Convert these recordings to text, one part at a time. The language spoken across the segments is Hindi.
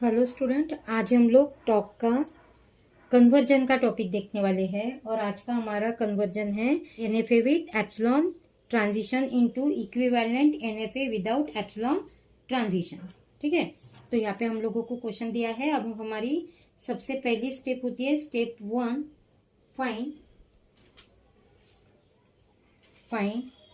हेलो स्टूडेंट, आज हम लोग टॉक का कन्वर्जन का टॉपिक देखने वाले हैं और आज का हमारा कन्वर्जन है NFA with epsilon transition into equivalent NFA without epsilon transition. ठीक है, तो यहाँ पे हम लोगों को क्वेश्चन दिया है। अब हमारी सबसे पहली स्टेप होती है step 1, find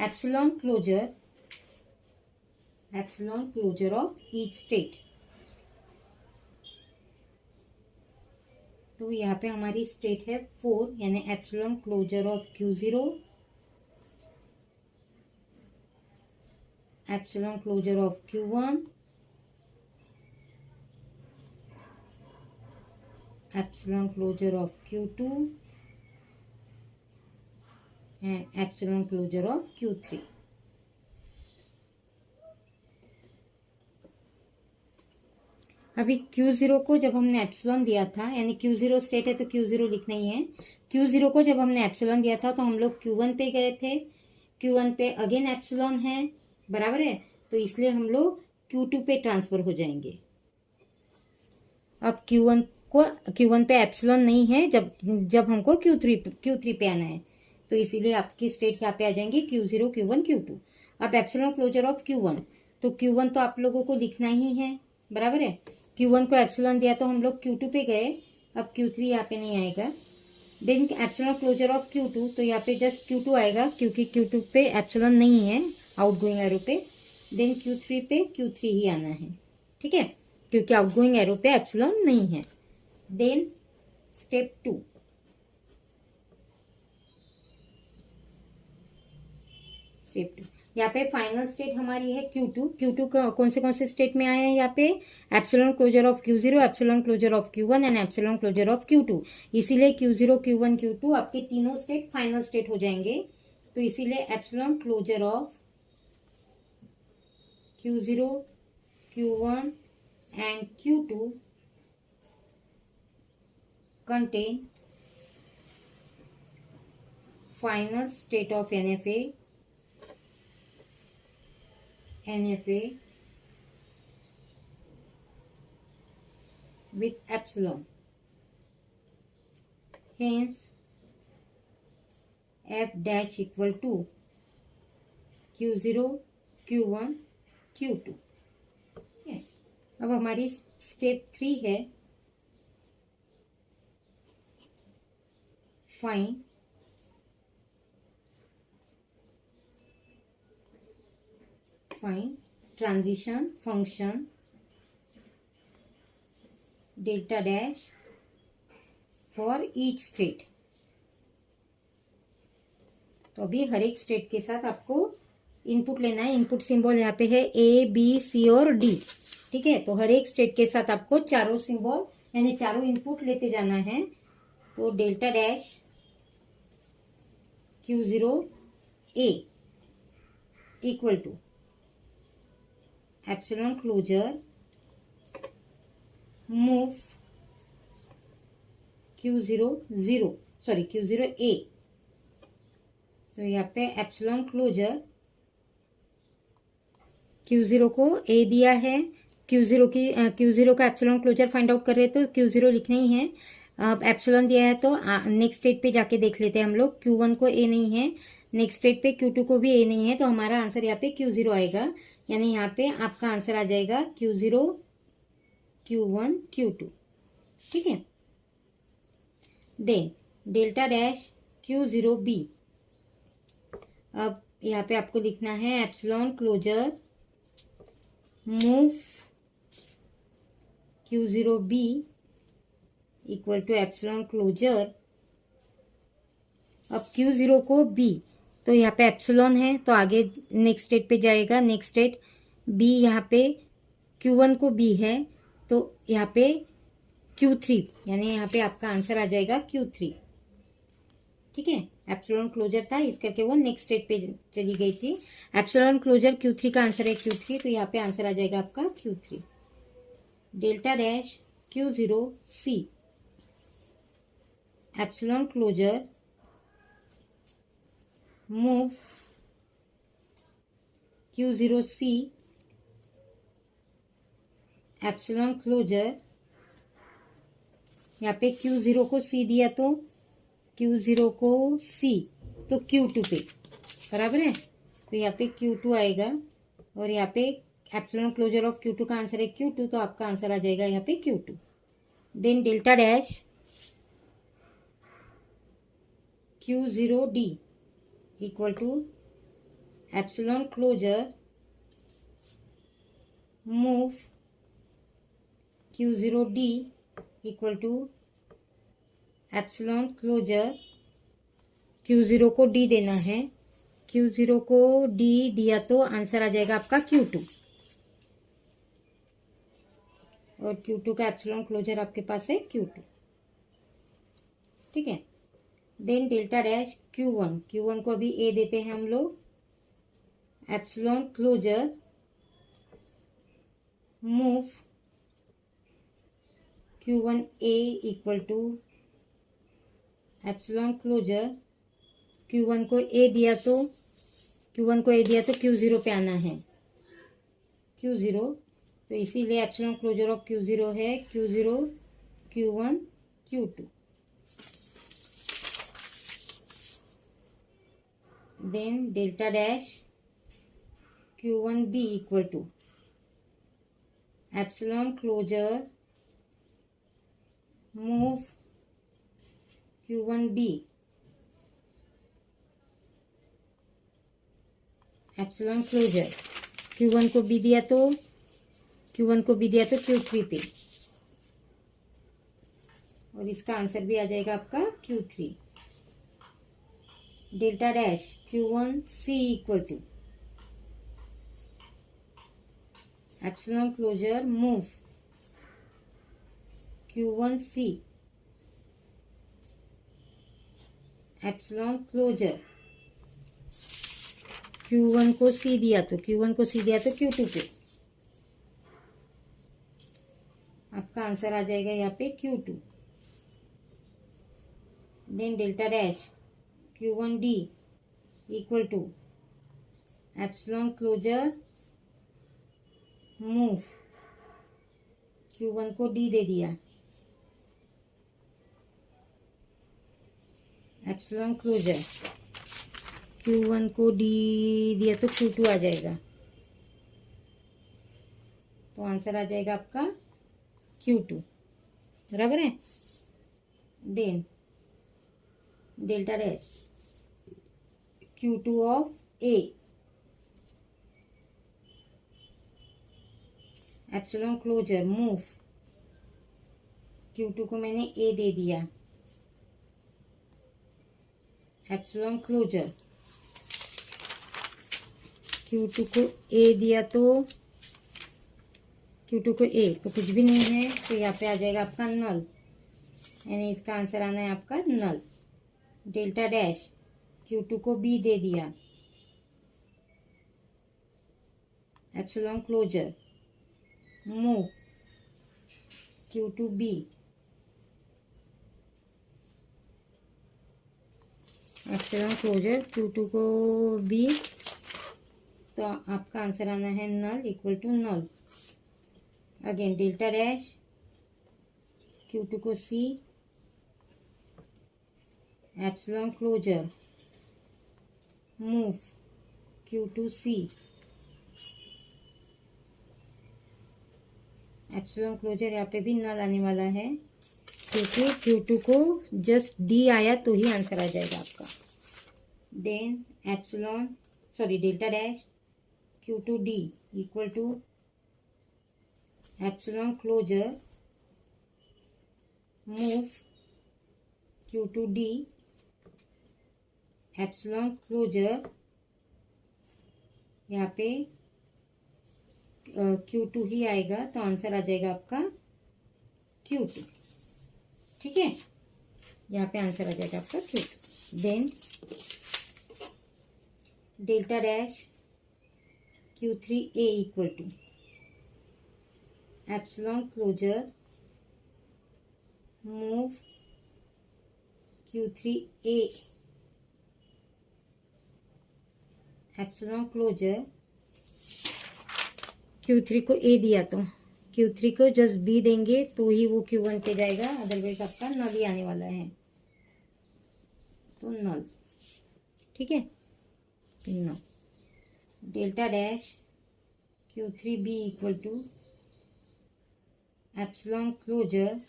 epsilon closure of each state. तो यहाँ पे हमारी स्टेट है 4, यानी epsilon closure of Q0, epsilon closure of Q1, epsilon closure of Q2 and epsilon closure of Q3। अभी Q0 को जब हमने एप्सिलॉन दिया था, यानी Q0 स्टेट है तो Q0 लिखना ही है। Q0 को जब हमने एप्सिलॉन दिया था तो हम लोग Q1 पे गए थे। Q1 पे अगेन एप्सिलॉन है, बराबर है, तो इसलिए हम लोग Q2 पे ट्रांसफर हो जाएंगे। अब Q1 पे एप्सिलॉन नहीं है जब हमको Q3 पे आना है, तो इसीलिए आपकी स्टेट यहाँ पे आ जाएंगी Q0, Q1, Q2। अब एप्सिलॉन क्लोजर ऑफ Q1, तो Q1 तो आप लोगों को लिखना ही है, बराबर है। Q1 को एप्सिलॉन दिया तो हम लोग Q2 पे गए, अब Q3 यहाँ पे नहीं आएगा। Then epsilon closure of Q2, तो यहाँ पे जस्ट Q2 आएगा क्योंकि Q2 पे एप्सिलॉन नहीं है आउटगोइंग एरो पे। देन Q3 पे Q3 ही आना है, ठीक है, क्योंकि आउटगोइंग एरो पे एप्सिलॉन नहीं है। देन स्टेप 2, यहाँ पे फाइनल स्टेट हमारी है Q2 कौन से स्टेट में आए हैं यहाँ पे? Epsilon closure of Q0, epsilon closure of Q1 and epsilon closure of Q2। इसीलिए Q0, Q1, Q2 आपके तीनों स्टेट फाइनल स्टेट हो जाएंगे। तो इसीलिए epsilon closure of Q0, Q1 and Q2 contain final state of NFA with epsilon. Hence, F dash equal to Q0, Q1, Q2. Yes. अब हमारी स्टेप 3 है find transition function delta dash for each state. तो अभी हर एक स्टेट के साथ आपको इनपुट लेना है। इनपुट सिंबल यहाँ पे है A, B, C और D, ठीक है। तो हर एक स्टेट के साथ आपको चारों सिंबल यानी चारों इनपुट लेते जाना है। तो delta dash Q0 A equal to epsilon closure move Q0 A। तो यहाँ पे एप्सिलॉन क्लोजर Q0 को A दिया है। Q0 का एप्सिलॉन क्लोजर फाइंड आउट कर रहे हैं तो Q0 लिखना ही है। अब एप्सिलॉन दिया है तो नेक्स्ट स्टेट पे जाके देख लेते हैं हम लोग। Q1 को A नहीं है, नेक्स्ट स्टेट पे Q2 को भी A नहीं है, तो हमारा आंसर यहाँ पे Q0 आएगा। यानी यहाँ पे आपका आंसर आ जाएगा Q0, Q1, Q2, ठीक है। Then delta dash Q0 B। अब यहाँ पे आपको लिखना है epsilon closure move Q0 B equal to epsilon closure. अब Q0 को B, तो यहाँ पे एप्सिलॉन है तो आगे नेक्स्ट स्टेट पे जाएगा। नेक्स्ट स्टेट B, यहाँ पे Q1 को B है तो यहाँ पे Q3, यानी यहाँ पे आपका आंसर आ जाएगा Q3, ठीक है। एप्सिलॉन क्लोजर था इस करके वो नेक्स्ट स्टेट पे चली गई थी। एप्सिलॉन क्लोजर Q3 का आंसर है Q3, तो यहाँ पे आंसर आ जाएगा आपका Q3। Delta dash Q0 C epsilon closure move Q0 C epsilon closure, यहाँ पे Q0 को C दिया तो Q0 को C, तो Q2 पे बराबर है। तो यहाँ पे Q2 आएगा और यहाँ पे एप्सिलॉन क्लोजर ऑफ Q2 का आंसर है Q2, तो आपका आंसर आ जाएगा यहाँ पे Q2। Then delta dash Q0D equal to epsilon closure move Q0D equal to epsilon closure, Q0 को D देना है, Q0 को D दिया तो आंसर आ जाएगा आपका Q2, और Q2 का एप्सिलॉन क्लोजर आपके पास है Q2, ठीक है। देन डेल्टा डैश Q1 को अभी A देते हैं हम लोग, epsilon closure move Q1A equal to epsilon closure, Q1 को A दिया तो Q0 पे आना है, Q0, तो इसीलिए एप्सिलॉन क्लोजर ऑफ Q0 है Q0 Q1 Q2। Then delta dash Q1B equal to epsilon closure move Q1B, epsilon closure Q1 को B दिया तो Q3 पे, और इसका आंसर भी आ जाएगा आपका Q3। Delta dash Q1C equal to epsilon closure move Q1C, epsilon closure Q1 को C दिया तो Q2 पे, आपका आंसर आ जाएगा यहाँ पे Q2। Then delta dash Q1D equal to epsilon closure move Q1 को D दे दिया, एप्सिलॉन क्लोजर Q1 को D दिया तो Q2 आ जाएगा, तो आंसर आ जाएगा आपका Q2, बराबर है। Then delta dash Q2 of A, epsilon closure move Q2 को मैंने A दे दिया, एप्सिलॉन क्लोजर Q2 को A दिया तो Q2 को A, तो कुछ भी नहीं है, तो यहाँ पे आ जाएगा आपका नल, यानी इसका आंसर आना है आपका नल। डेल्टा डैश Q2 को B दे दिया, epsilon closure move Q2B, epsilon closure Q2 को B, तो आपका आंसर आना है null equal to null. Again delta dash Q2 को C, epsilon closure move Q2C, epsilon closure यहाँ पे भी नल आने वाला है, क्योंकि Q2 को जस्ट D आया तो ही आंसर आ जाएगा आपका। Then delta dash Q2D equal to epsilon closure move Q2D, epsilon closure यहाँ पे Q2 ही आएगा, तो आंसर आ जाएगा आपका Q2, ठीक है। यहाँ पे आंसर आ जाएगा आपका Q2। Then delta dash Q3A equal to epsilon closure move Q3A, epsilon closure Q3 को A दिया तो Q3 को जस्ट बी देंगे तो ही वो Q1 पे जाएगा, अदरवाइज आपका नल ही आने वाला है, तो नल। ठीक है, no delta dash Q3B equal to epsilon closure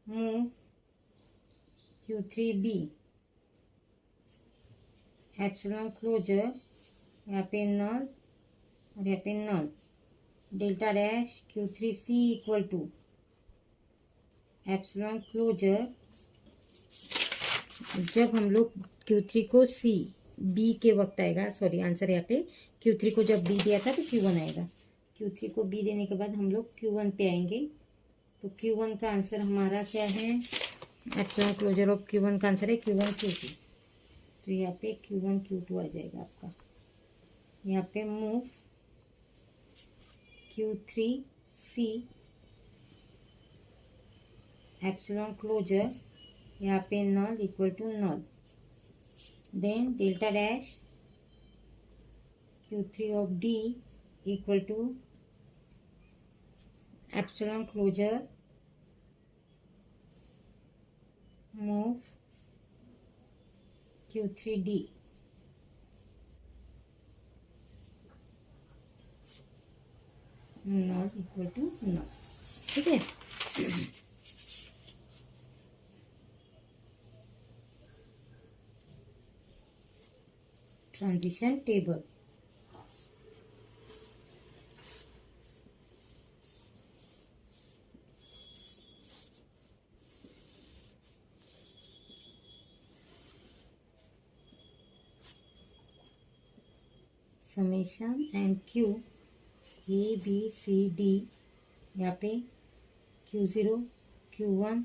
move Q3B, epsilon closure यहाँ पे नल और यहाँ पे null, delta dash Q3C equal to epsilon closure, जब हम लोग Q3 को C B के वक्त आएगा, सॉरी आंसर यहाँ पे Q3 को जब B दिया था तो Q1 आएगा, Q3 को B देने के बाद हम लोग Q1 पे आएंगे, तो Q1 का आंसर हमारा क्या है, एप्सिलॉन क्लोजर ऑफ Q1 का आंसर है Q1 Q2, तो यहाँ पे Q1 Q2 आ जाएगा आपका। यहाँ पे मूव Q3C एप्सिलॉन क्लोजर, यहाँ पे null equal to null, then delta dash Q3 of D equal to epsilon closure move Q3D, null equal to null. ठीक है, transition table, summation and Q ABCD, यहाँ पे Q0 Q1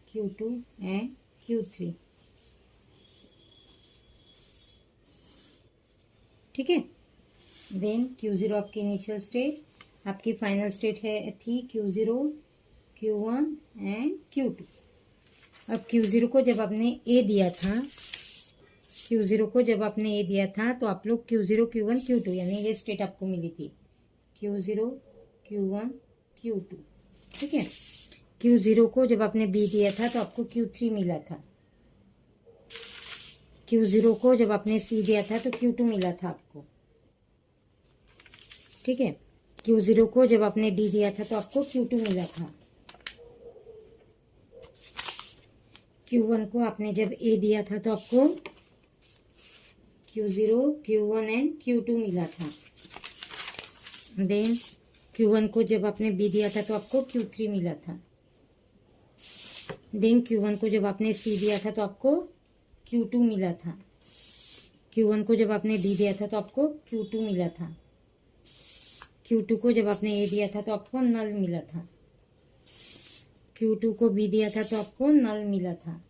Q2 and Q3। ठीक है, देन Q0 आपकी इनिशियल स्टेट, आपकी फाइनल स्टेट है थी Q0 Q1 एंड Q2। अब Q0 को जब आपने A दिया था, Q0 को जब आपने A दिया था तो आप लोग Q0 Q1 Q2 यानी ये स्टेट आपको मिली थी, Q0 Q1 Q2। ठीक है, Q0 को जब आपने B दिया था तो आपको Q3 मिला था, Q0 को जब आपने C दिया था तो Q2 मिला था आपको। ठीक है, Q0 को जब आपने D दिया था तो आपको Q2 मिला था, Q1 को आपने जब A दिया था तो आपको Q0 Q1 एंड Q2 मिला था, देन Q1 को जब आपने B दिया था तो आपको Q3 मिला था, देन Q1 को जब आपने C दिया था तो आपको Q2 मिला था, Q1 को जब आपने D दिया था तो आपको Q2 मिला था, Q2 को जब आपने A दिया था तो आपको नल मिला था, Q2 को B दिया था तो आपको नल मिला था,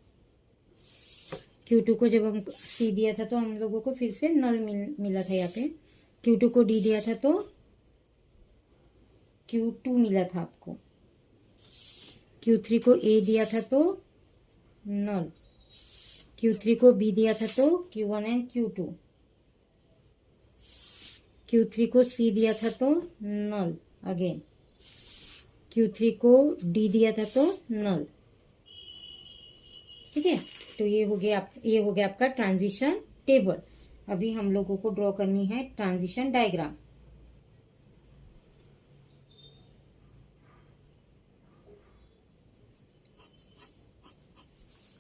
Q2 को जब हम C दिया था तो हम लोगों को फिर से नल मिला था, यहाँ पे Q2 को D दिया था तो Q2 मिला था आपको, Q3 को A दिया था तो नल, Q3 को B दिया था तो Q1 एंड Q2, Q3 को C दिया था तो नल अगेन, Q3 को D दिया था तो नल। ठीक है, तो ये हो गया आपका ट्रांजिशन टेबल। अभी हम लोगों को ड्रॉ करनी है ट्रांजिशन डायग्राम।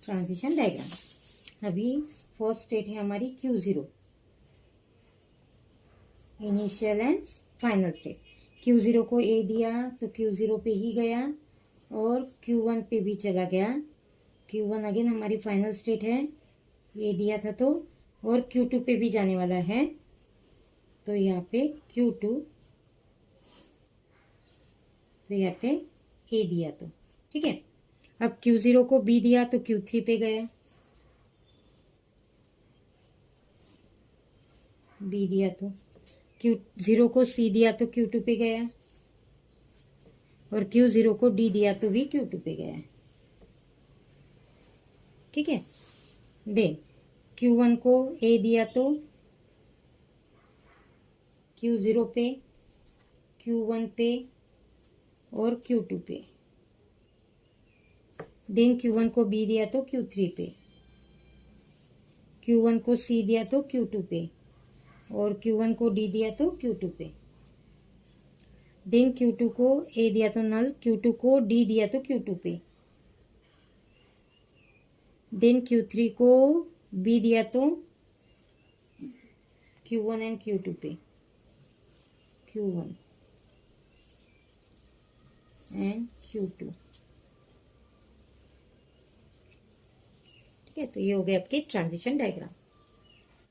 ट्रांजिशन डायग्राम, अभी फर्स्ट स्टेट है हमारी Q0, initial and final state. Q0 को A दिया तो Q0 पे ही गया और Q1 पे भी चला गया, Q1 अगेन हमारी फाइनल स्टेट है, A दिया था तो, और Q2 पे भी जाने वाला है, तो यहाँ पे Q2, तो यहाँ पे A दिया तो। ठीक है, अब Q0 को B दिया तो Q3 पे गया, B दिया तो, Q0 को C दिया तो Q2 पे गया, और Q0 को D दिया तो भी Q2 पे गया। ठीक है, देन Q1 को A दिया तो Q0 पे, Q1 पे और Q2 पे। देन Q1 को B दिया तो Q3 पे, Q1 को C दिया तो Q2 पे, और Q1 को D दिया तो Q2 पे। देन Q2 को A दिया तो नल, Q2 को D दिया तो Q2 पे। देन Q3 को B दिया तो Q1 एंड Q2 पे, Q1 एंड Q2। ठीक है, तो ये हो गया आपकी ट्रांजिशन डायग्राम।